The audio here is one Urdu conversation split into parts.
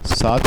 7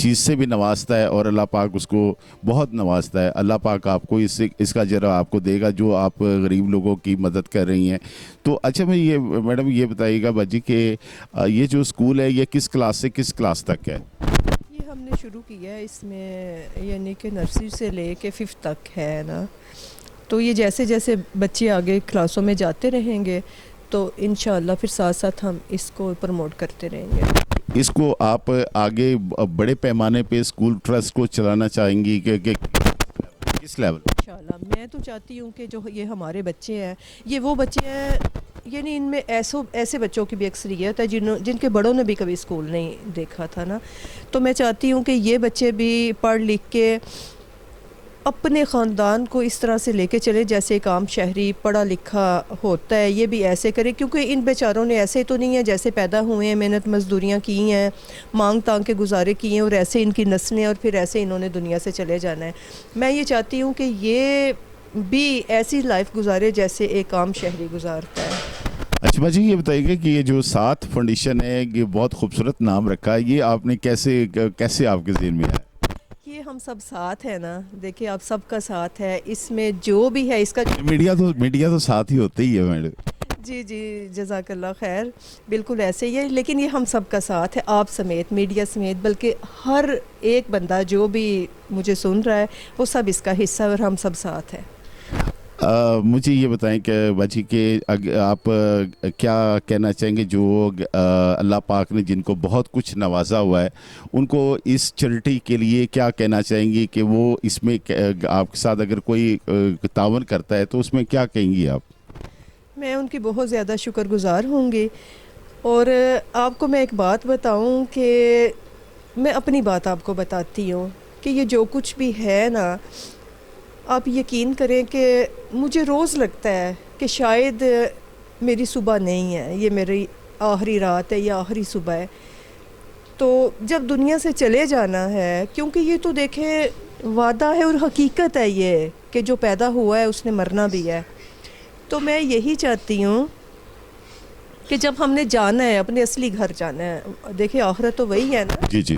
چیز سے بھی نوازتا ہے اور اللہ پاک اس کو بہت نوازتا ہے. اللہ پاک آپ کو اس کا اجر آپ کو دے گا جو آپ غریب لوگوں کی مدد کر رہی ہیں. تو اچھا میں یہ میڈم یہ بتائیے گا باجی کہ یہ جو اسکول ہے یہ کس کلاس سے کس کلاس تک ہے؟ یہ ہم نے شروع کیا ہے اس میں یعنی کہ نرسری سے لے کے 5th تک ہے نا. تو یہ جیسے جیسے بچے آگے کلاسوں میں جاتے رہیں گے تو انشاءاللہ پھر ساتھ ساتھ ہم اس کو پروموٹ کرتے رہیں گے. اس کو آپ آگے بڑے پیمانے پہ اسکول ٹرسٹ کو چلانا چاہیں گی کہ کس لیول؟ انشاءاللہ میں تو چاہتی ہوں کہ جو یہ ہمارے بچے ہیں یہ وہ بچے ہیں یعنی ان میں ایسے بچوں کی بھی اکثریت ہے جن کے بڑوں نے بھی کبھی اسکول نہیں دیکھا تھا نا. تو میں چاہتی ہوں کہ یہ بچے بھی پڑھ لکھ کے اپنے خاندان کو اس طرح سے لے کے چلے جیسے ایک عام شہری پڑھا لکھا ہوتا ہے یہ بھی ایسے کرے. کیونکہ ان بیچاروں نے ایسے تو نہیں ہے جیسے پیدا ہوئے ہیں محنت مزدوریاں کی ہیں مانگ تانگ کے گزارے کیے ہیں اور ایسے ان کی نسلیں اور پھر ایسے انہوں نے دنیا سے چلے جانا ہے. میں یہ چاہتی ہوں کہ یہ بھی ایسی لائف گزارے جیسے ایک عام شہری گزارتا ہے. اچھا باجی یہ بتائیے گا کہ یہ جو 7 فاؤنڈیشن ہے یہ بہت خوبصورت نام رکھا ہے, یہ آپ نے کیسے آپ کے ذہن میں آیا؟ یہ ہم سب ساتھ ہیں نا, دیکھیں آپ سب کا ساتھ ہے اس میں جو بھی ہے اس کا میڈیا تو ساتھ ہی ہوتے ہی ہے میڈم. جی جزاک اللہ خیر, بالکل ایسے ہی ہے. لیکن یہ ہم سب کا ساتھ ہے, آپ سمیت میڈیا سمیت, بلکہ ہر ایک بندہ جو بھی مجھے سن رہا ہے وہ سب اس کا حصہ ہے اور ہم سب ساتھ ہیں. مجھے یہ بتائیں کہ باجی کہ آپ کیا کہنا چاہیں گے جو اللہ پاک نے جن کو بہت کچھ نوازا ہوا ہے ان کو اس چیریٹی کے لیے کیا کہنا چاہیں گی کہ وہ اس میں آپ کے ساتھ اگر کوئی تعاون کرتا ہے تو اس میں کیا کہیں گی آپ؟ میں ان کی بہت زیادہ شکر گزار ہوں گی. اور آپ کو میں ایک بات بتاؤں کہ میں اپنی بات آپ کو بتاتی ہوں کہ یہ جو کچھ بھی ہے نا, آپ یقین کریں کہ مجھے روز لگتا ہے کہ شاید میری صبح نہیں ہے, یہ میری آخری رات ہے یا آخری صبح ہے. تو جب دنیا سے چلے جانا ہے, کیونکہ یہ تو دیکھیں وعدہ ہے اور حقیقت ہے یہ کہ جو پیدا ہوا ہے اس نے مرنا بھی ہے. تو میں یہی چاہتی ہوں کہ جب ہم نے جانا ہے اپنے اصلی گھر جانا ہے, دیکھیں آخرت تو وہی ہے نا, جی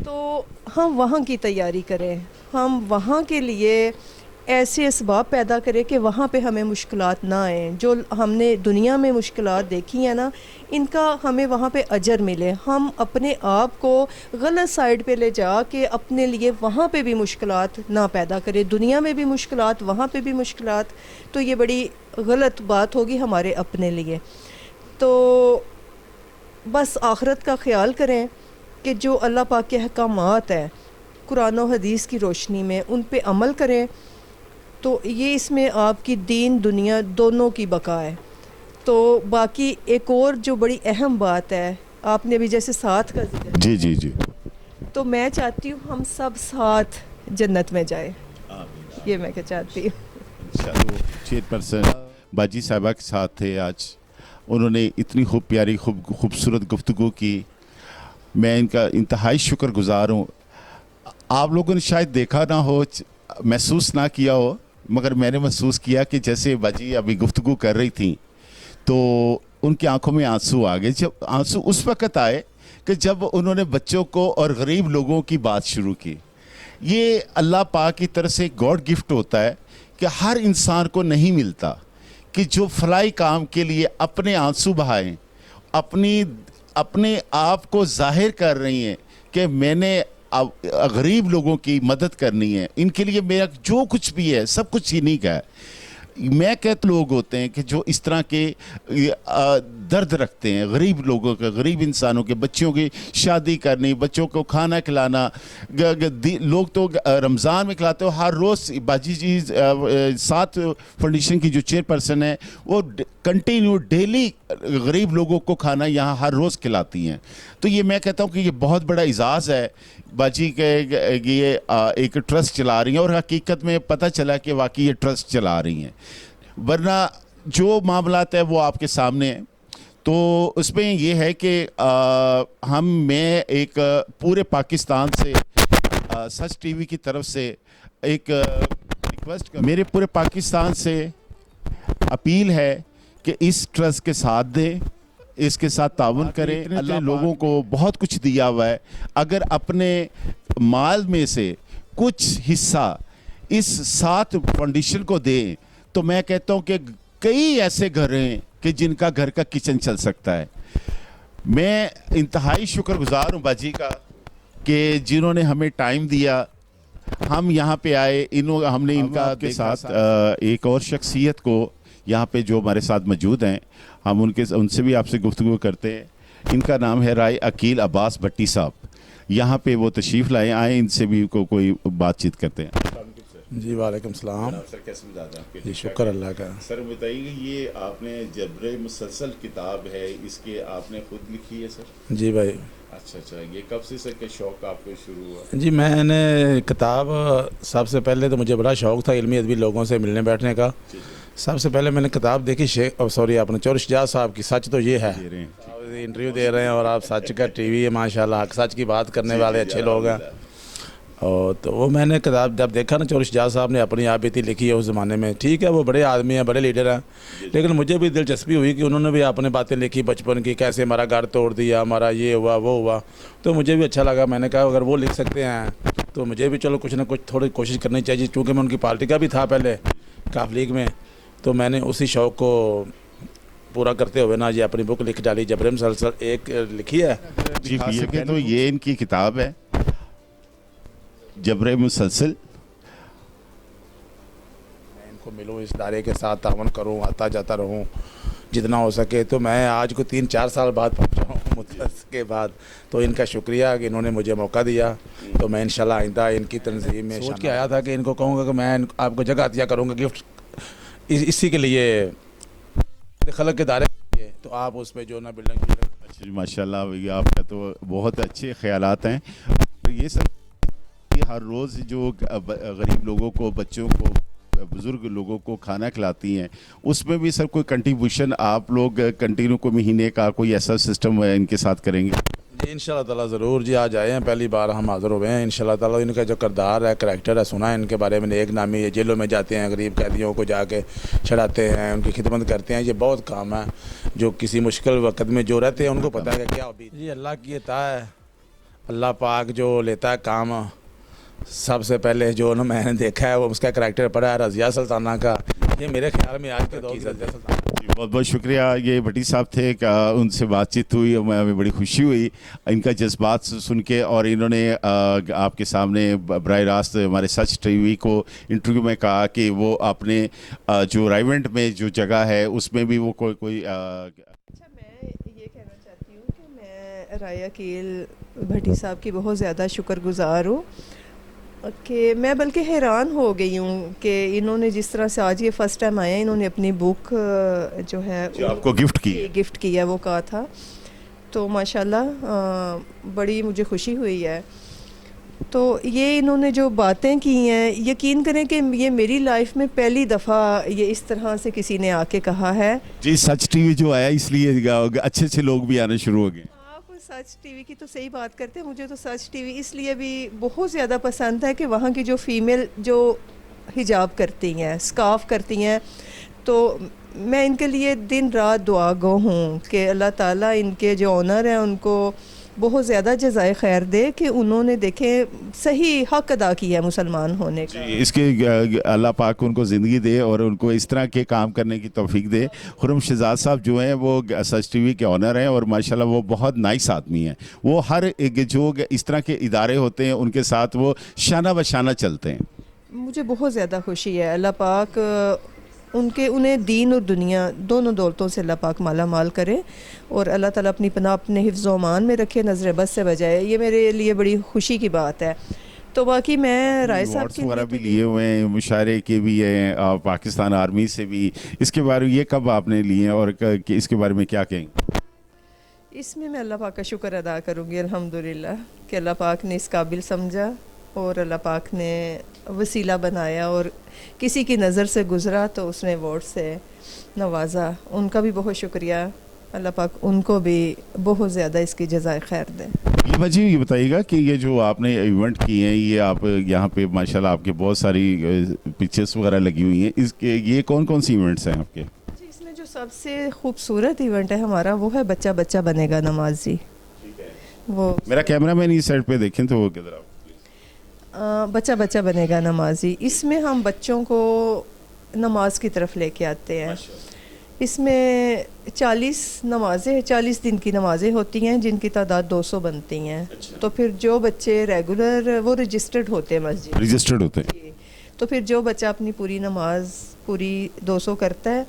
تو ہم وہاں کی تیاری کریں, ہم وہاں کے لیے ایسے اسباب پیدا کریں کہ وہاں پہ ہمیں مشکلات نہ آئیں. جو ہم نے دنیا میں مشکلات دیکھی ہیں نا ان کا ہمیں وہاں پہ اجر ملے. ہم اپنے آپ کو غلط سائڈ پہ لے جا کے اپنے لیے وہاں پہ بھی مشکلات نہ پیدا کریں, دنیا میں بھی مشکلات وہاں پہ بھی مشکلات, تو یہ بڑی غلط بات ہوگی ہمارے اپنے لیے. تو بس آخرت کا خیال کریں کہ جو اللہ پاک کے احکامات ہیں قرآن و حدیث کی روشنی میں ان پہ عمل کریں, تو یہ اس میں آپ کی دین دنیا دونوں کی بقا ہے. تو باقی ایک اور جو بڑی اہم بات ہے, آپ نے بھی جیسے ساتھ کا ذکر, جی تو میں چاہتی ہوں ہم سب ساتھ جنت میں جائیں, یہ میں کیا چاہتی ہوں. چیئرپرسن باجی صاحبہ کے ساتھ تھے آج, انہوں نے اتنی پیاری خوبصورت گفتگو کی, میں ان کا انتہائی شکر گزار ہوں. آپ لوگوں نے شاید دیکھا نہ ہو, محسوس نہ کیا ہو, مگر میں نے محسوس کیا کہ جیسے باجی ابھی گفتگو کر رہی تھیں تو ان کی آنکھوں میں آنسو آ گئے. جب آنسو اس وقت آئے کہ جب انہوں نے بچوں کو اور غریب لوگوں کی بات شروع کی. یہ اللہ پاک کی طرف سے گاڈ گفٹ ہوتا ہے کہ ہر انسان کو نہیں ملتا کہ جو فلاحی کام کے لیے اپنے آنسو بہائیں, اپنے آپ کو ظاہر کر رہی ہیں کہ میں نے غریب لوگوں کی مدد کرنی ہے, ان کے لیے میرا جو کچھ بھی ہے سب کچھ انہیں کا ہے. میں کہتے لوگ ہوتے ہیں کہ جو اس طرح کے درد رکھتے ہیں غریب لوگوں کے, غریب انسانوں کے, بچوں کی شادی کرنی, بچوں کو کھانا کھلانا. لوگ تو رمضان میں کھلاتے ہو ہر روز. باجی جی 7 فاؤنڈیشن کی جو چیئرپرسن ہے وہ کنٹینیو ڈیلی غریب لوگوں کو کھانا یہاں ہر روز کھلاتی ہیں. تو یہ میں کہتا ہوں کہ یہ بہت بڑا اعزاز ہے باجی کے, یہ ایک ٹرسٹ چلا رہی ہیں اور حقیقت میں پتہ چلا کہ واقعی یہ ٹرسٹ چلا رہی ہیں, ورنہ جو معاملات ہیں وہ آپ کے سامنے ہیں. تو اس میں یہ ہے کہ میں ایک پورے پاکستان سے سچ ٹی وی کی طرف سے ایک ریکویسٹ میرے پورے پاکستان سے اپیل ہے کہ اس ٹرسٹ کے ساتھ دیں, اس کے ساتھ تعاون کریں. اللہ لوگوں کو بہت کچھ دیا ہوا ہے, اگر اپنے مال میں سے کچھ حصہ اس ساتھ فاؤنڈیشن کو دیں تو میں کہتا ہوں کہ کئی ایسے گھر ہیں کہ جن کا گھر کا کچن چل سکتا ہے. میں انتہائی شکر گزار ہوں باجی کا کہ جنہوں نے ہمیں ٹائم دیا, ہم یہاں پہ آئے. ہم نے ان کا کے ساتھ ایک اور شخصیت کو یہاں پہ جو ہمارے ساتھ موجود ہیں, ہم ان سے بھی آپ سے گفتگو کرتے ہیں. ان کا نام ہے رائے عقیل عباس بھٹی صاحب. یہاں پہ وہ تشریف لائے, آئیں ان سے بھی کوئی بات چیت کرتے ہیں. جی وعلیکم السلام. سر کیسے مزاج ہے آپ کے؟ جی شکر اللہ کا. سر بتائیے یہ آپ نے جبر مسلسل کتاب ہے, اس کے آپ نے خود لکھی ہے سر؟ جی بھائی. اچھا, یہ کب سے سر کا شوق آپ کو شروع ہوا؟ جی میں نے کتاب, سب سے پہلے تو مجھے بڑا شوق تھا علمی ادبی لوگوں سے ملنے بیٹھنے کا. سب سے پہلے میں نے کتاب دیکھی اپنے چور شجاع صاحب کی, سچ تو یہ ہے. انٹرویو دے رہے ہیں اور آپ سچ کا ٹی وی ہے ماشاءاللہ, سچ کی بات کرنے والے اچھے لوگ ہیں. اور تو وہ میں نے کتاب جب دیکھا نا, چور شجاع صاحب نے اپنی آپ بیتی لکھی ہے اس زمانے میں. ٹھیک ہے وہ بڑے آدمی ہیں, بڑے لیڈر ہیں, لیکن مجھے بھی دلچسپی ہوئی کہ انہوں نے بھی اپنے باتیں لکھی بچپن کی, کیسے ہمارا گھر توڑ دیا, ہمارا یہ ہوا وہ ہوا. تو مجھے بھی اچھا لگا. میں نے کہا اگر وہ لکھ سکتے ہیں تو مجھے بھی چلو کچھ نہ کچھ تھوڑی کوشش کرنی چاہیے. چونکہ میں ان کی پارٹی کا بھی تھا پہلے کاف لیگ میں, تو میں نے اسی شوق کو پورا کرتے ہوئے نا یہ اپنی بک لکھ ڈالی. جبر مسلسل ایک لکھی ہے. جی تو یہ ان کی کتاب ہے جبر مسلسل. میں ان کو ملوں, اس ادارے کے ساتھ تعاون کروں, آتا جاتا رہوں جتنا ہو سکے. تو میں آج کو 3-4 سال بعد پہنچا ہوں مدت کے بعد. تو ان کا شکریہ کہ انہوں نے مجھے موقع دیا. تو میں انشاءاللہ آئندہ ان کی تنظیم میں سوچ کے آیا تھا کہ ان کو کہوں گا کہ میں آپ کو جگہ عطیہ کروں گا گفٹ اسی کے لیے خلق کے دائرے کے لیے. تو آپ اس میں جو نا بلڈنگ. اچھا ماشاءاللہ, یہ آپ کا تو بہت اچھے خیالات ہیں. یہ سب ہر روز جو غریب لوگوں کو, بچوں کو, بزرگ لوگوں کو کھانا کھلاتی ہیں, اس میں بھی سر کوئی کنٹریبیوشن آپ لوگ کنٹینیو کو مہینے کا کوئی ایسا سسٹم ان کے ساتھ کریں گے؟ جی انشاءاللہ تعالیٰ ضرور. جی آج آئے ہیں, پہلی بار ہم حاضر ہوئے ہیں. انشاءاللہ تعالیٰ ان کا جو کردار ہے, کریکٹر ہے, سنا ہے ان کے بارے میں. ایک نامی جیلوں میں جاتے ہیں, غریب قیدیوں کو جا کے چھڑاتے ہیں, ان کی خدمت کرتے ہیں. یہ بہت کام ہے جو کسی مشکل وقت میں جو رہتے ہیں ان کو پتہ ہے کہ کیا ہوتی. جی اللہ کی عطا ہے. اللہ پاک جو لیتا ہے کام, سب سے پہلے جو میں نے دیکھا ہے وہ اس کا کریکٹر پڑا ہے رضیہ سلطانہ کا. یہ میرے خیال میں آج کے دور کی رضیہ سلطانہ. بہت بہت شکریہ. یہ بھٹی صاحب تھے, کہ ان سے بات چیت ہوئی, ہمیں بڑی خوشی ہوئی ان کا جذبات سن کے. اور انہوں نے آپ کے سامنے براہ راست ہمارے سچ ٹی وی کو انٹرویو میں کہا کہ وہ اپنے جو رائیونٹ میں جو جگہ ہے اس میں بھی وہ کوئی اچھا, میں یہ کہنا چاہتی ہوں کہ میں رائے عقیل بھٹی صاحب کی بہت زیادہ شکر گزار ہوں, کہ میں بلکہ حیران ہو گئی ہوں کہ انہوں نے جس طرح سے آج یہ فرسٹ ٹائم آئے ہیں, انہوں نے اپنی بک جو ہے آپ کو گفٹ کی ہے وہ کہا تھا. تو ماشاءاللہ بڑی مجھے خوشی ہوئی ہے. تو یہ انہوں نے جو باتیں کی ہیں, یقین کریں کہ یہ میری لائف میں پہلی دفعہ یہ اس طرح سے کسی نے آ کے کہا ہے. جی سچ ٹی وی جو آیا اس لیے اچھے اچھے لوگ بھی آنے شروع ہو گئے. سچ ٹی وی کی تو صحیح بات کرتے ہیں. مجھے تو سچ ٹی وی اس لیے بھی بہت زیادہ پسند ہے کہ وہاں کی جو فیمیل جو حجاب کرتی ہیں, اسکارف کرتی ہیں, تو میں ان کے لیے دن رات دعا گو ہوں کہ اللہ تعالیٰ ان کے جو آنر ہیں ان کو بہت زیادہ جزائے خیر دے کہ انہوں نے دیکھیں صحیح حق ادا کیا ہے مسلمان ہونے کا. اس کے اللہ پاک ان کو زندگی دے اور ان کو اس طرح کے کام کرنے کی توفیق دے. خرم شہزاد صاحب جو ہیں وہ سچ ٹی وی کے آنر ہیں, اور ماشاءاللہ وہ بہت نائس آدمی ہیں. وہ ہر جو اس طرح کے ادارے ہوتے ہیں ان کے ساتھ وہ شانہ بشانہ چلتے ہیں. مجھے بہت زیادہ خوشی ہے. اللہ پاک انہیں دین اور دنیا دونوں دولتوں سے اللہ پاک مالا مال کرے, اور اللہ تعالیٰ اپنی پناہ اپنے حفظ و امان میں رکھے, نظر بد سے بجائے. یہ میرے لیے بڑی خوشی کی بات ہے. تو باقی میں رائے صاحب کے وغیرہ بھی لیے ہوئے ہیں, مشاعرے کے بھی ہیں, پاکستان آرمی سے بھی. اس کے بارے میں یہ کب آپ نے لیے ہیں اور اس کے بارے میں کیا کہیں گے؟ اس میں اللہ پاک کا شکر ادا کروں گی الحمدللہ کہ اللہ پاک نے اس قابل سمجھا اور اللہ پاک نے وسیلہ بنایا, اور کسی کی نظر سے گزرا تو اس نے ایوارڈ سے نوازا. ان کا بھی بہت شکریہ. اللہ پاک ان کو بھی بہت زیادہ اس کی جزائے خیر دے. جی یہ بتائیے گا کہ یہ جو آپ نے ایونٹ کیے ہیں, یہ آپ یہاں پہ ماشاءاللہ آپ کے بہت ساری پکچرز وغیرہ لگی ہوئی ہیں, اس کے یہ کون سی ایونٹس ہیں آپ کے؟ جی اس میں جو سب سے خوبصورت ایونٹ ہے ہمارا وہ ہے بچہ بچہ بنے گا نمازی. وہ میرا کیمرہ مین اس سائڈ پہ دیکھیں تو وہ کدھر آپ بچہ بچہ بنے گا نمازی. اس میں ہم بچوں کو نماز کی طرف لے کے آتے ہیں. اس میں 40 نمازیں 40 دن کی نمازیں ہوتی ہیں جن کی تعداد 200 بنتی ہیں. تو پھر جو بچے ریگولر وہ رجسٹرڈ ہوتے ہیں مسجد رجسٹرڈ ہوتے ہیں. جی. تو پھر جو بچہ اپنی پوری نماز پوری 200 کرتا ہے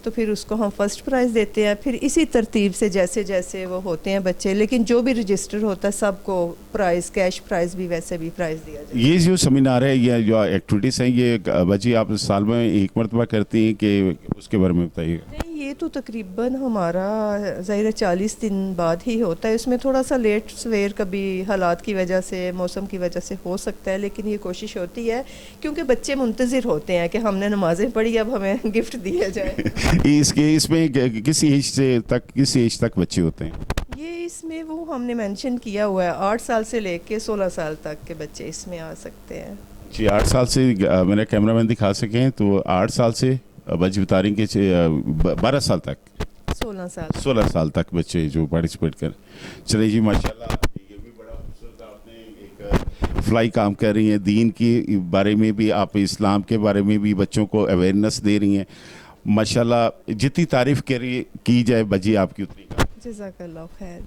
تو پھر اس کو ہم فرسٹ پرائز دیتے ہیں. پھر اسی ترتیب سے جیسے جیسے وہ ہوتے ہیں بچے, لیکن جو بھی رجسٹر ہوتا ہے سب کو پرائز کیش پرائز بھی ویسے بھی پرائز دیا جاتا ہے. یہ جو سیمینار ہے یا جو ایکٹیویٹیز ہیں یہ بچی آپ سال میں ایک مرتبہ کرتی ہیں کہ اس کے بارے میں بتائیے. نہیں, یہ تو تقریباً ہمارا ظاہر 40 دن بعد ہی ہوتا ہے. اس میں تھوڑا سا لیٹ سویر کبھی حالات کی وجہ سے موسم کی وجہ سے ہو سکتا ہے, لیکن یہ کوشش ہوتی ہے کیونکہ بچے منتظر ہوتے ہیں کہ ہم نے نمازیں پڑھی اب ہمیں گفٹ دیا جائے. اس میں کسی ایج تک بچے ہوتے ہیں؟ یہ اس میں وہ ہم نے مینشن کیا ہوا ہے 8 سال سے لے کے 16 سال تک کے بچے اس میں آ سکتے ہیں. جی 8 سال سے میرا کیمرہ مین دکھا سکیں تو 8 سال سے بچے بتا رہی ہیں کہ 12 سال تک 16 سال تک بچے جو پارٹیسپیٹ کر. چلے جی ماشاءاللہ, یہ بھی بڑا خوبصورت آپ نے ایک فلائی کام کر رہی ہیں. دین کے بارے میں بھی آپ اسلام کے بارے میں بھی بچوں کو اویئرنیس دے رہی ہیں. ماشاءاللہ جتنی تعریف کی جائے بجی آپ کی اتنی کا. جزاک اللہ خیر.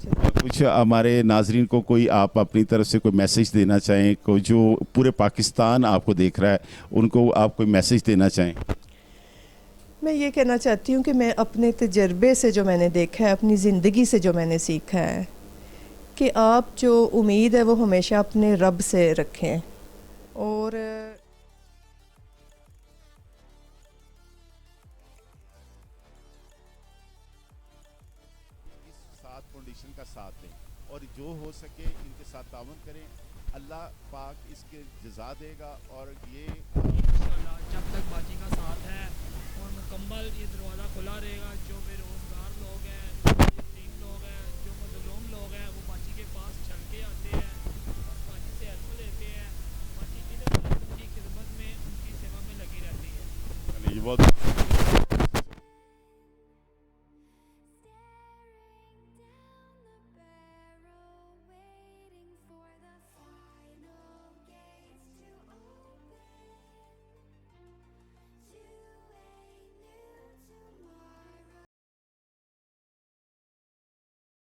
کچھ ہمارے ناظرین کو کوئی آپ اپنی طرف سے کوئی میسیج دینا چاہیں, کوئی جو پورے پاکستان آپ کو دیکھ رہا ہے ان کو آپ کوئی میسیج دینا چاہیں؟ میں یہ کہنا چاہتی ہوں کہ میں اپنے تجربے سے جو میں نے دیکھا ہے, اپنی زندگی سے جو میں نے سیکھا ہے, کہ آپ جو امید ہے وہ ہمیشہ اپنے رب سے رکھیں. اور فاؤنڈیشن کا ساتھ دیں اور جو ہو سکے ان کے ساتھ تعاون کریں. اللہ پاک اس کے جزا دے گا. اور یہ انشاءاللہ جب تک باجی کا ساتھ ہے اور مکمل یہ دروازہ کھلا رہے گا, جو بے روزگار لوگ ہیں, جو یتیم لوگ ہیں,